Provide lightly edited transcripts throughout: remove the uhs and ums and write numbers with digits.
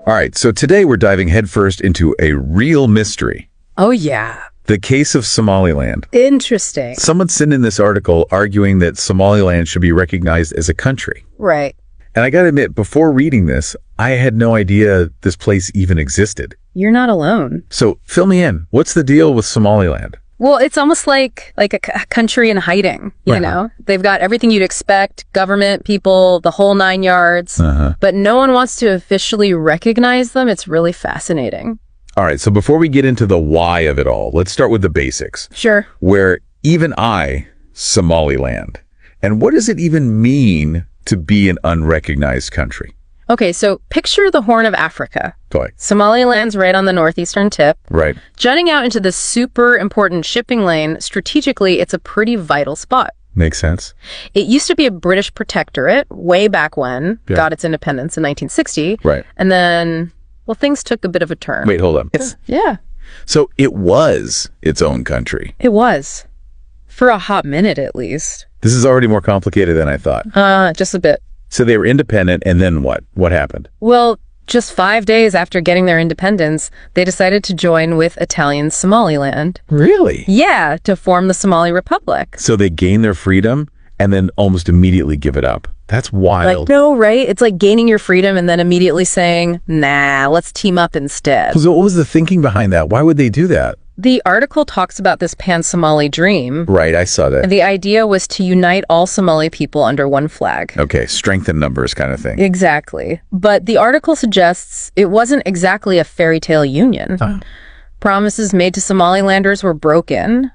All right, so today we're diving headfirst into a real mystery. Oh, yeah. The case of Somaliland. Interesting. Someone sent in this article arguing that Somaliland should be recognized as a country. Right. And I gotta admit, before reading this, I had no idea this place even existed. You're not alone. So fill me in. What's the deal with Somaliland? Well, it's almost like a country in hiding, you know? They've got everything you'd expect, government, people, the whole 9 yards. But no one wants to officially recognize them. It's really fascinating. All right, so before we get into the why of it all, let's start with the basics. Sure. Where even Somaliland. And what does it even mean to be an unrecognized country? Okay, so picture the Horn of Africa. Toy. Somaliland's right on the northeastern tip. Right. Jutting out into this super important shipping lane, strategically, it's a pretty vital spot. Makes sense. It used to be a British protectorate way back when, got its independence in 1960. Right. And then, well, things took a bit of a turn. Wait, hold on. Yeah. So it was its own country. It was. For a hot minute, at least. This is already more complicated than I thought. Just a bit. So they were independent, and then what? What happened? Well, just 5 days after getting their independence, they decided to join with Italian Somaliland. Really? Yeah, to form the Somali Republic. So they gain their freedom and then almost immediately give it up. That's wild. Like, no, right? It's like gaining your freedom and then immediately saying, nah, let's team up instead. So what was the thinking behind that? Why would they do that? The article talks about this pan-Somali dream. Right, I saw that. And the idea was to unite all Somali people under one flag. Okay, strength in numbers kind of thing. Exactly. But the article suggests it wasn't exactly a fairy tale union. Promises made to Somalilanders were broken.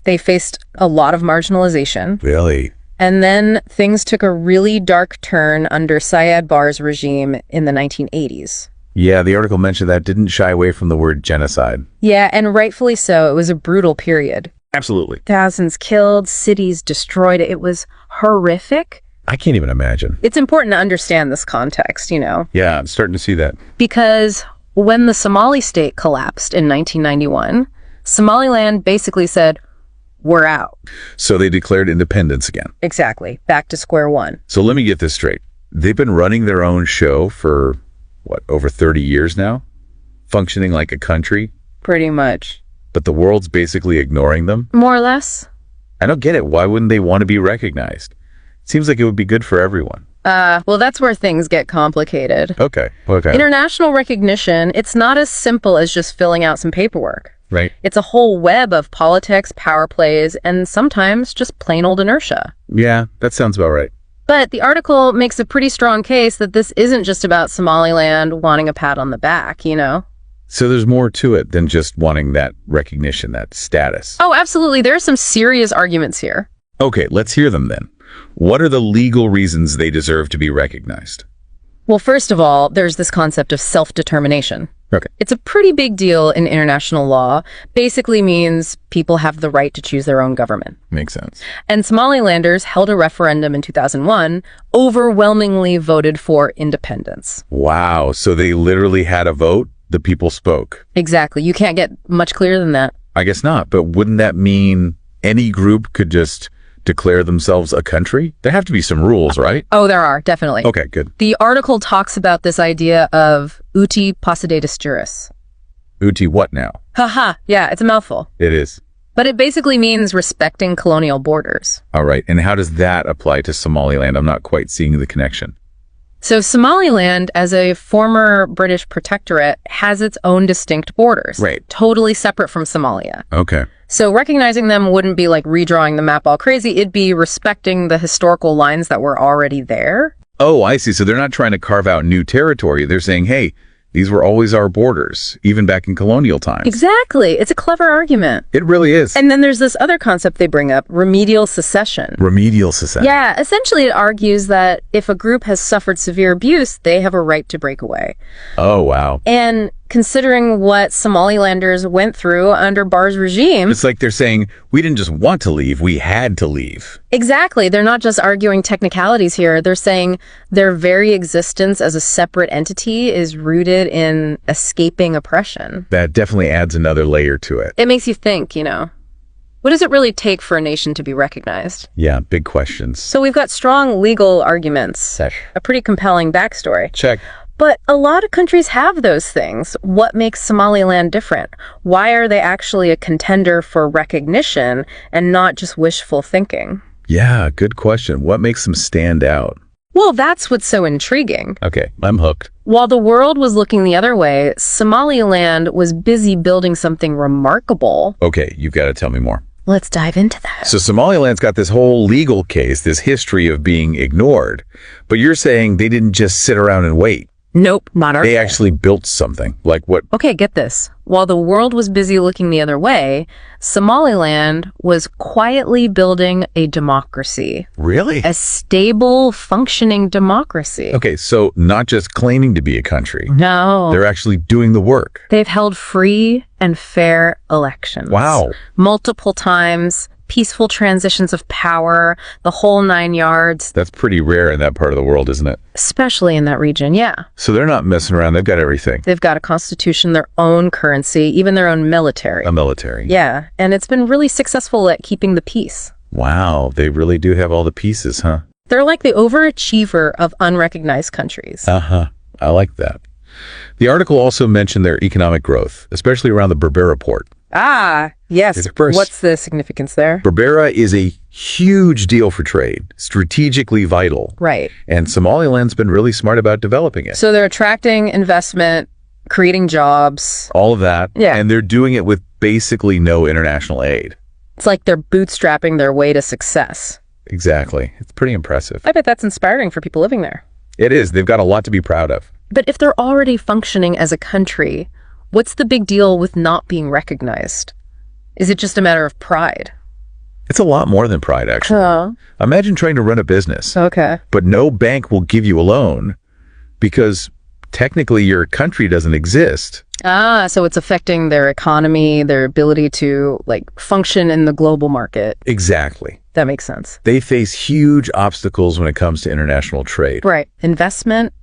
They faced a lot of marginalization. Really? And then things took a really dark turn under Siad Barre's regime in the 1980s. Yeah, the article mentioned that, didn't shy away from the word genocide. Yeah, and rightfully so. It was a brutal period. Absolutely. Thousands killed, cities destroyed. It was horrific. I can't even imagine. It's important to understand this context, you know. Yeah, I'm starting to see that. Because when the Somali state collapsed in 1991, Somaliland basically said, we're out. So they declared independence again. Exactly. Back to square one. So let me get this straight. They've been running their own show for, what, over 30 years now? Functioning like a country? Pretty much. But the world's basically ignoring them? More or less. I don't get it. Why wouldn't they want to be recognized? It seems like it would be good for everyone. Well, that's where things get complicated. Okay. International recognition, it's not as simple as just filling out some paperwork. Right. It's a whole web of politics, power plays, and sometimes just plain old inertia. Yeah, that sounds about right. But the article makes a pretty strong case that this isn't just about Somaliland wanting a pat on the back, you know? So there's more to it than just wanting that recognition, that status. Oh, absolutely. There are some serious arguments here. Okay, let's hear them then. What are the legal reasons they deserve to be recognized? Well, first of all, there's this concept of self-determination. Okay. It's a pretty big deal in international law. Basically means people have the right to choose their own government. Makes sense. And Somalilanders held a referendum in 2001, overwhelmingly voted for independence. Wow, so they literally had a vote? The people spoke? Exactly. You can't get much clearer than that. I guess not, but wouldn't that mean any group could just declare themselves a country? There have to be some rules, right? Oh, there are, definitely. Okay, good. The article talks about this idea of 𝗤𝗏𝗄𝗏𝗏. Uti what now? Haha, yeah, it's a mouthful. It is. But it basically means respecting colonial borders. All right, and how does that apply to Somaliland? I'm not quite seeing the connection. So Somaliland, as a former British protectorate, has its own distinct borders. Right. Totally separate from Somalia. Okay. So recognizing them wouldn't be like redrawing the map all crazy. It'd be respecting the historical lines that were already there. Oh, I see. So they're not trying to carve out new territory. They're saying, hey, these were always our borders, even back in colonial times. Exactly. It's a clever argument. It really is. And then there's this other concept they bring up, remedial secession. Remedial secession. Yeah, essentially it argues that if a group has suffered severe abuse, they have a right to break away. Oh, wow. And considering what Somalilanders went through under Barre's regime... It's like they're saying, we didn't just want to leave, we had to leave. Exactly. They're not just arguing technicalities here. They're saying their very existence as a separate entity is rooted in escaping oppression. That definitely adds another layer to it. It makes you think, you know, what does it really take for a nation to be recognized? Yeah, big questions. So we've got strong legal arguments, a pretty compelling backstory. Check. But a lot of countries have those things. What makes Somaliland different? Why are they actually a contender for recognition and not just wishful thinking? Yeah, good question. What makes them stand out? Well, that's what's so intriguing. Okay, I'm hooked. While the world was looking the other way, Somaliland was busy building something remarkable. Okay, you've got to tell me more. Let's dive into that. So Somaliland's got this whole legal case, this history of being ignored. But you're saying they didn't just sit around and wait. Nope, not our They actually built something. Like what? Okay, get this. While the world was busy looking the other way, Somaliland was quietly building a democracy. Really? A stable, functioning democracy. Okay, so not just claiming to be a country. No. They're actually doing the work. They've held free and fair elections. Wow. Multiple times, peaceful transitions of power, the whole 9 yards. That's pretty rare in that part of the world, isn't it? Especially in that region, yeah. So they're not messing around. They've got everything. They've got a constitution, their own currency, even their own military. A military. Yeah, and it's been really successful at keeping the peace. Wow, they really do have all the pieces, huh? They're like the overachiever of unrecognized countries. Uh-huh. I like that. The article also mentioned their economic growth, especially around the Berbera port. Ah, yes. What's the significance there? Berbera is a huge deal for trade, strategically vital. Right. And Somaliland's been really smart about developing it. So they're attracting investment, creating jobs. All of that. Yeah. And they're doing it with basically no international aid. It's like they're bootstrapping their way to success. Exactly. It's pretty impressive. I bet that's inspiring for people living there. It is. They've got a lot to be proud of. But if they're already functioning as a country, what's the big deal with not being recognized? Is it just a matter of pride? It's a lot more than pride, actually. Oh. Imagine trying to run a business. Okay. But no bank will give you a loan because technically your country doesn't exist. Ah, so it's affecting their economy, their ability to, function in the global market. Exactly. That makes sense. They face huge obstacles when it comes to international trade. Right. Investment,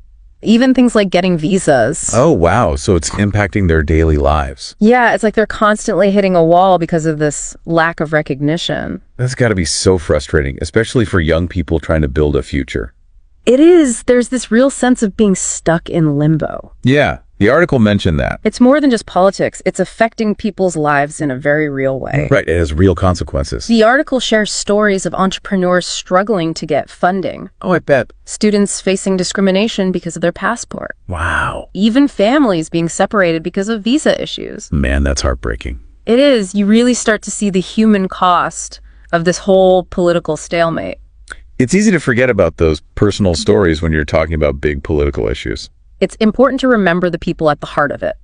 even things like getting visas. Oh, wow. So it's impacting their daily lives. Yeah, it's like they're constantly hitting a wall because of this lack of recognition. That's got to be so frustrating, especially for young people trying to build a future. It is. There's this real sense of being stuck in limbo. Yeah, the article mentioned that. It's more than just politics. It's affecting people's lives in a very real way. Right, it has real consequences. The article shares stories of entrepreneurs struggling to get funding. Oh, I bet. Students facing discrimination because of their passport. Wow. Even families being separated because of visa issues. Man, that's heartbreaking. It is. You really start to see the human cost of this whole political stalemate. It's easy to forget about those personal stories when you're talking about big political issues. It's important to remember the people at the heart of it.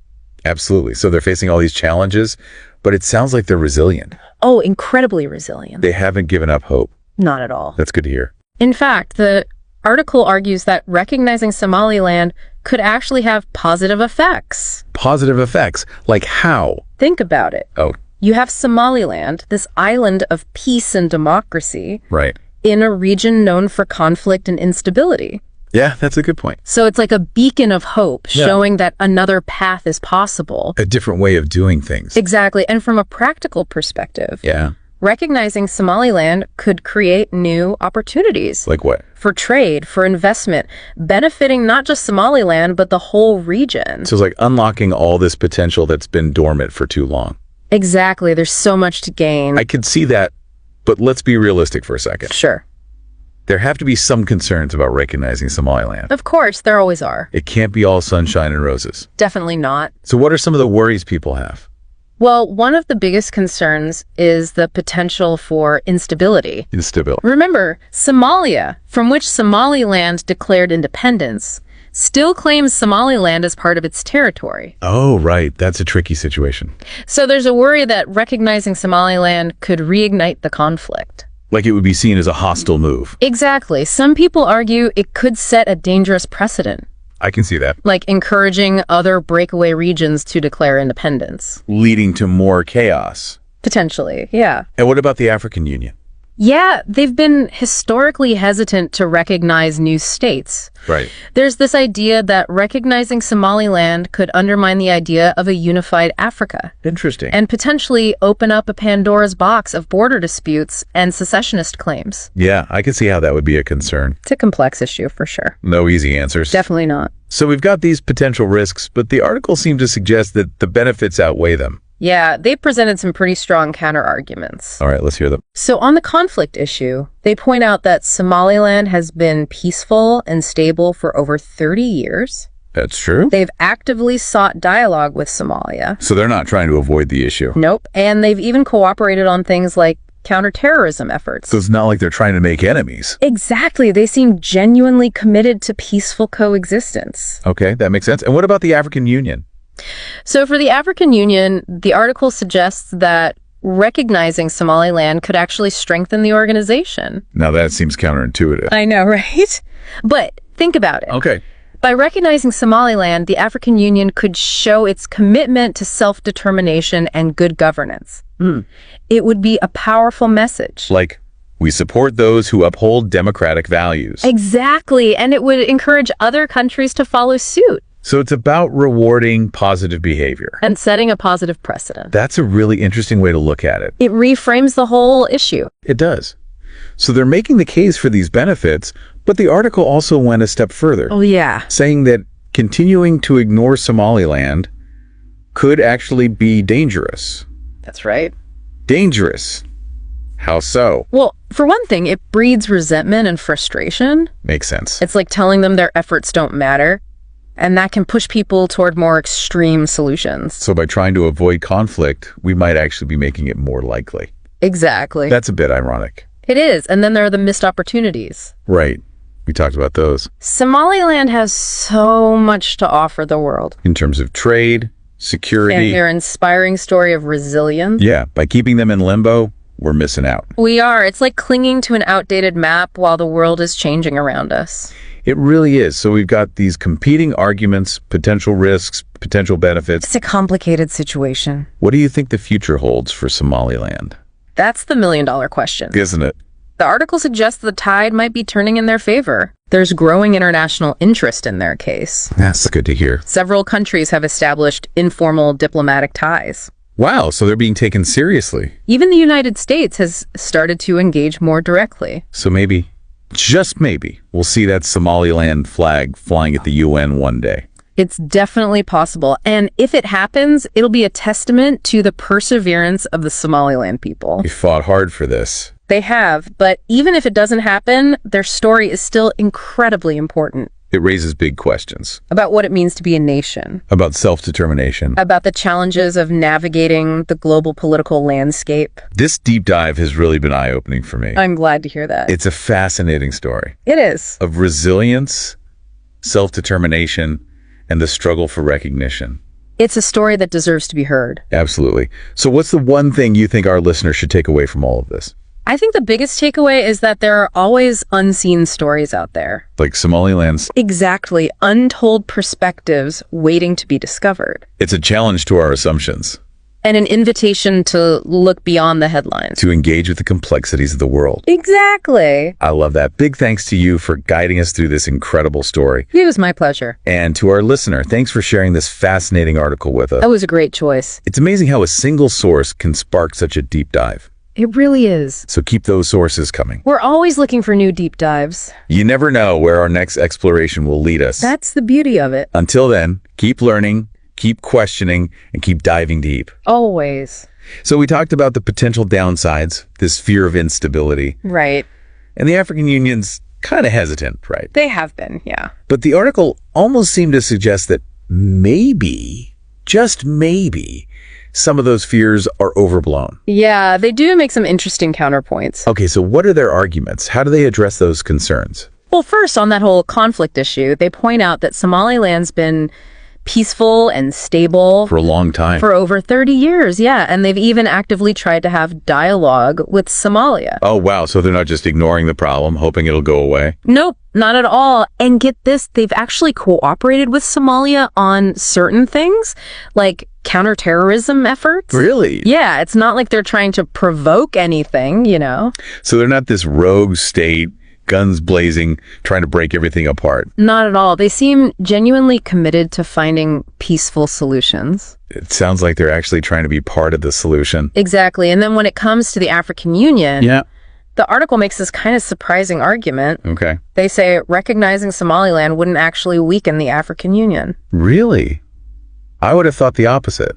Absolutely. So they're facing all these challenges, but it sounds like they're resilient. Oh, incredibly resilient. They haven't given up hope. Not at all. That's good to hear. In fact, the article argues that recognizing Somaliland could actually have positive effects. Positive effects? Like how? Think about it. Oh. You have Somaliland, this island of peace and democracy. Right. In a region known for conflict and instability. Yeah, that's a good point. So it's like a beacon of hope, showing that another path is possible. A different way of doing things. Exactly. And from a practical perspective, recognizing Somaliland could create new opportunities. Like what? For trade, for investment, benefiting not just Somaliland, but the whole region. So it's like unlocking all this potential that's been dormant for too long. Exactly. There's so much to gain. I could see that, but let's be realistic for a second. Sure. There have to be some concerns about recognizing Somaliland. Of course, there always are. It can't be all sunshine and roses. Definitely not. So what are some of the worries people have? Well, one of the biggest concerns is the potential for instability. Instability. Remember, Somalia, from which Somaliland declared independence, still claims Somaliland as part of its territory. Oh, right. That's a tricky situation. So there's a worry that recognizing Somaliland could reignite the conflict. Like it would be seen as a hostile move. Exactly. Some people argue it could set a dangerous precedent. I can see that. Like encouraging other breakaway regions to declare independence. Leading to more chaos. Potentially, yeah. And what about the African Union? Yeah, they've been historically hesitant to recognize new states. Right. There's this idea that recognizing Somaliland could undermine the idea of a unified Africa. Interesting. And potentially open up a Pandora's box of border disputes and secessionist claims. Yeah, I can see how that would be a concern. It's a complex issue for sure. No easy answers. Definitely not. So we've got these potential risks, but the article seemed to suggest that the benefits outweigh them. Yeah, they presented some pretty strong counter-arguments. All right, let's hear them. So on the conflict issue, they point out that Somaliland has been peaceful and stable for over 30 years. That's true. They've actively sought dialogue with Somalia. So they're not trying to avoid the issue. Nope. And they've even cooperated on things like counterterrorism efforts. So it's not like they're trying to make enemies. Exactly. They seem genuinely committed to peaceful coexistence. Okay, that makes sense. And what about the African Union? So for the African Union, the article suggests that recognizing Somaliland could actually strengthen the organization. Now that seems counterintuitive. I know, right? But think about it. Okay. By recognizing Somaliland, the African Union could show its commitment to self-determination and good governance. It would be a powerful message. Like, we support those who uphold democratic values. Exactly, and it would encourage other countries to follow suit. So it's about rewarding positive behavior. And setting a positive precedent. That's a really interesting way to look at it. It reframes the whole issue. It does. So they're making the case for these benefits, but the article also went a step further. Oh, yeah. Saying that continuing to ignore Somaliland could actually be dangerous. That's right. Dangerous. How so? Well, for one thing, it breeds resentment and frustration. Makes sense. It's like telling them their efforts don't matter, and that can push people toward more extreme solutions. So by trying to avoid conflict, we might actually be making it more likely. Exactly. That's a bit ironic. It is, and then there are the missed opportunities. Right. We talked about those. Somaliland has so much to offer the world. In terms of trade, security. And their inspiring story of resilience. Yeah, by keeping them in limbo, we're missing out. We are. It's like clinging to an outdated map while the world is changing around us. It really is. So we've got these competing arguments, potential risks, potential benefits. It's a complicated situation. What do you think the future holds for Somaliland? That's the million-dollar question. Isn't it? The article suggests the tide might be turning in their favor. There's growing international interest in their case. That's good to hear. Several countries have established informal diplomatic ties. Wow, so they're being taken seriously. Even the United States has started to engage more directly. So maybe, just maybe, we'll see that Somaliland flag flying at the UN one day. It's definitely possible. And if it happens, it'll be a testament to the perseverance of the Somaliland people. We fought hard for this. They have, but even if it doesn't happen, their story is still incredibly important. It raises big questions. About what it means to be a nation. About self-determination. About the challenges of navigating the global political landscape. This deep dive has really been eye-opening for me. I'm glad to hear that. It's a fascinating story. It is. Of resilience, self-determination, and the struggle for recognition. It's a story that deserves to be heard. Absolutely. So what's the one thing you think our listeners should take away from all of this? I think the biggest takeaway is that there are always unseen stories out there. Like Somaliland's. Exactly. Untold perspectives waiting to be discovered. It's a challenge to our assumptions. And an invitation to look beyond the headlines. To engage with the complexities of the world. Exactly. I love that. Big thanks to you for guiding us through this incredible story. It was my pleasure. And to our listener, thanks for sharing this fascinating article with us. That was a great choice. It's amazing how a single source can spark such a deep dive. It really is. So keep those sources coming. We're always looking for new deep dives. You never know where our next exploration will lead us. That's the beauty of it. Until then, keep learning, keep questioning, and keep diving deep. Always. So we talked about the potential downsides, this fear of instability. Right. And the African Union's kind of hesitant, right? They have been, yeah. But the article almost seemed to suggest that maybe, just maybe, some of those fears are overblown. Yeah, they do make some interesting counterpoints. Okay, so what are their arguments? How do they address those concerns? Well, first, on that whole conflict issue, they point out that Somaliland's been peaceful and stable for a long time. For over 30 years, yeah. And they've even actively tried to have dialogue with Somalia. Oh, wow. So they're not just ignoring the problem, hoping it'll go away? Nope, not at all. And get this, they've actually cooperated with Somalia on certain things, like counterterrorism efforts. Really? Yeah, it's not like they're trying to provoke anything, you know? So they're not this rogue state, guns blazing, trying to break everything apart. Not at all. They seem genuinely committed to finding peaceful solutions. It sounds like they're actually trying to be part of the solution. Exactly. And then when it comes to the African Union, yeah, The article makes this kind of surprising argument. Okay. They say recognizing Somaliland wouldn't actually weaken the African Union. Really? I would have thought the opposite.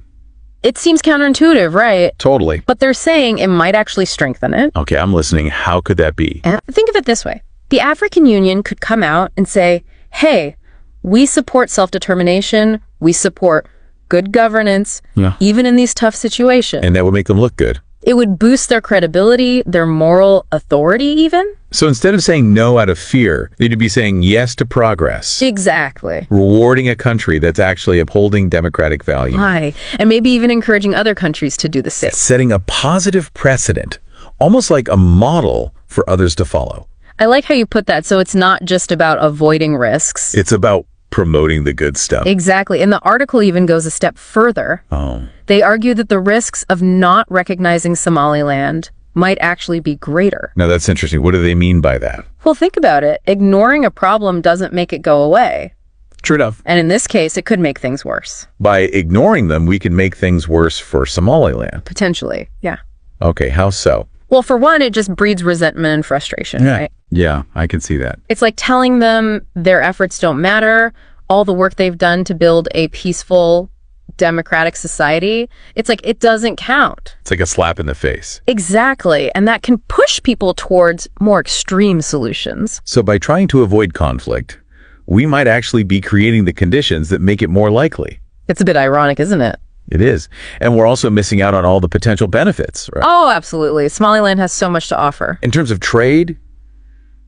It seems counterintuitive, right? Totally. But they're saying it might actually strengthen it. Okay, I'm listening. How could that be? And think of it this way. The African Union could come out and say, hey, we support self-determination, we support good governance, even in these tough situations. And that would make them look good. It would boost their credibility, their moral authority even. So instead of saying no out of fear, they'd be saying yes to progress. Exactly. Rewarding a country that's actually upholding democratic value. Right. And maybe even encouraging other countries to do the same. Setting a positive precedent, almost like a model for others to follow. I like how you put that. So it's not just about avoiding risks. It's about promoting the good stuff. Exactly. And the article even goes a step further. They argue that the risks of not recognizing Somaliland might actually be greater. Now that's interesting. What do they mean by that? Well, think about it. Ignoring a problem doesn't make it go away. True enough. And in this case, it could make things worse. By ignoring them, we can make things worse for Somaliland. Potentially, yeah. Okay, how so? Well, for one, it just breeds resentment and frustration, right? Yeah, I can see that. It's like telling them their efforts don't matter, all the work they've done to build a peaceful, democratic society. It's like it doesn't count. It's like a slap in the face. Exactly. And that can push people towards more extreme solutions. So by trying to avoid conflict, we might actually be creating the conditions that make it more likely. It's a bit ironic, isn't it? It is. And we're also missing out on all the potential benefits, right? Oh, absolutely. Somaliland has so much to offer. In terms of trade,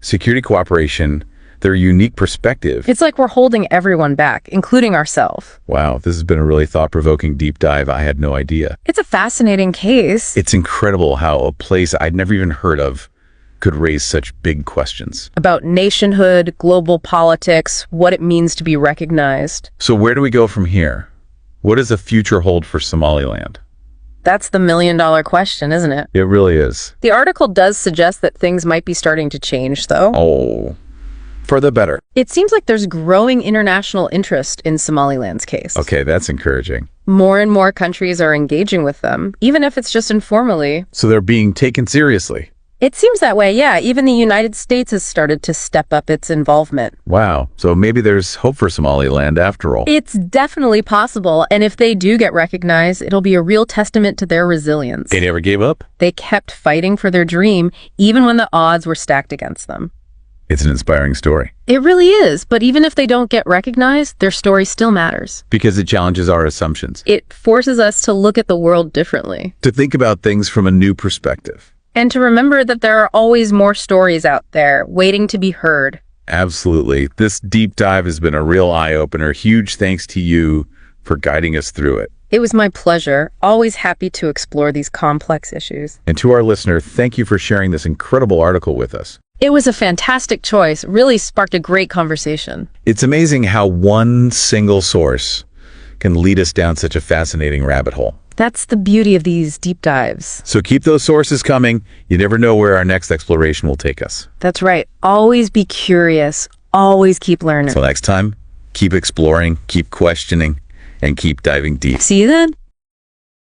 security cooperation, their unique perspective. It's like we're holding everyone back, including ourselves. Wow, this has been a really thought-provoking deep dive. I had no idea. It's a fascinating case. It's incredible how a place I'd never even heard of could raise such big questions. About nationhood, global politics, what it means to be recognized. So where do we go from here? What does the future hold for Somaliland? That's the million-dollar question, isn't it? It really is. The article does suggest that things might be starting to change, though. Oh, for the better. It seems like there's growing international interest in Somaliland's case. Okay, that's encouraging. More and more countries are engaging with them, even if it's just informally. So they're being taken seriously. It seems that way, yeah. Even the United States has started to step up its involvement. Wow. So maybe there's hope for Somaliland after all. It's definitely possible, and if they do get recognized, it'll be a real testament to their resilience. They never gave up? They kept fighting for their dream, even when the odds were stacked against them. It's an inspiring story. It really is, but even if they don't get recognized, their story still matters. Because it challenges our assumptions. It forces us to look at the world differently. To think about things from a new perspective. And to remember that there are always more stories out there waiting to be heard. Absolutely. This deep dive has been a real eye-opener. Huge thanks to you for guiding us through it. It was my pleasure. Always happy to explore these complex issues. And to our listener, thank you for sharing this incredible article with us. It was a fantastic choice. Really sparked a great conversation. It's amazing how one single source can lead us down such a fascinating rabbit hole. That's the beauty of these deep dives. So keep those sources coming. You never know where our next exploration will take us. That's right. Always be curious. Always keep learning. Until next time, keep exploring, keep questioning, and keep diving deep. See you then.